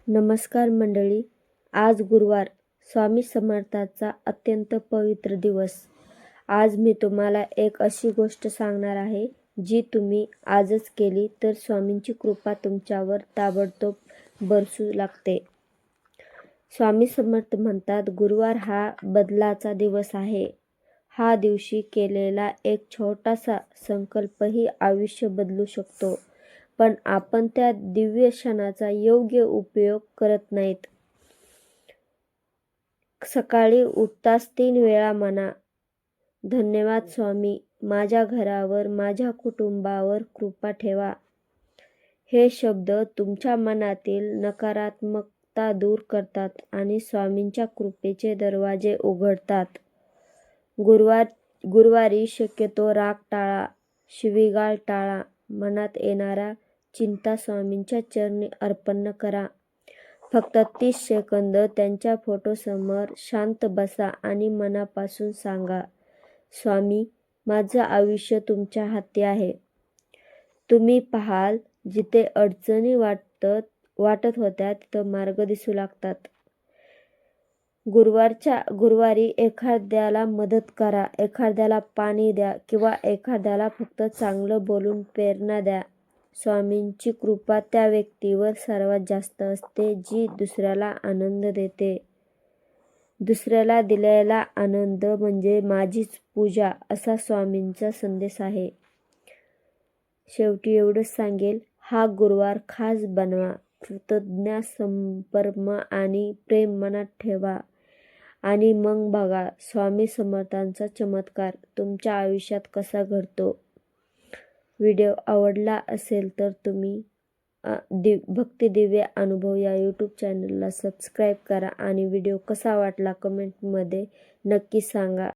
नमस्कार मंडळी. आज गुरुवार, स्वामी समर्थांचा अत्यंत पवित्र दिवस. आज मी तुम्हाला एक अशी गोष्ट सांगणार आहे जी तुम्ही आजच केली तर स्वामींची कृपा तुमच्यावर ताबडतोब बरसू लागते. स्वामी समर्थ म्हणतात, गुरुवार हा बदलाचा दिवस आहे. हा दिवशी केलेला एक छोटासा संकल्पही आयुष्य बदलू शकतो. पण आपण त्या दिव्य क्षणाचा योग्य उपयोग करत नाहीत. सकाळी उठताच 3 वेळा म्हणा, धन्यवाद स्वामी, माझ्या घरावर, माझ्या कुटुंबावर कृपा ठेवा. हे शब्द तुमच्या मनातील नकारात्मकता दूर करतात आणि स्वामींच्या कृपेचे दरवाजे उघडतात. गुरुवारी शक्यतो राग टाळा, शिवीगाळ टाळा. मनात येणारा चिंता स्वामींच्या चरणी अर्पण करा. फक्त 30 सेकंद त्यांच्या फोटोसमोर शांत बसा आणि मनापासून सांगा, स्वामी, माझं आयुष्य तुमच्या हाती आहे. तुम्ही पाहाल, जिथे अडचणी वाटत होत्या तिथं मार्ग दिसू लागतात. गुरुवारी एखाद्याला मदत करा, एखाद्याला पाणी द्या किंवा एखाद्याला फक्त चांगलं बोलून प्रेरणा द्या. स्वामींची कृपा त्या व्यक्तीवर सर्वात जास्त असते जी दुसऱ्याला आनंद देते. दुसऱ्याला दिलेला आनंद म्हणजे माझीच पूजा, असा स्वामींचा संदेश आहे. शेवटी एवढंच सांगेल, हा गुरुवार खास बनवा. कृतज्ञता, समर्पण आणि प्रेम मनात ठेवा आणि मग बघा स्वामी समर्थांचा चमत्कार तुमच्या आयुष्यात कसा घडतो. व्हिडिओ आवडला असेल तर तुम्ही भक्ती दिव्य अनुभव या यूट्यूब चॅनलला सबस्क्राईब करा आणि व्हिडिओ कसा वाटला कमेंटमध्ये नक्की सांगा.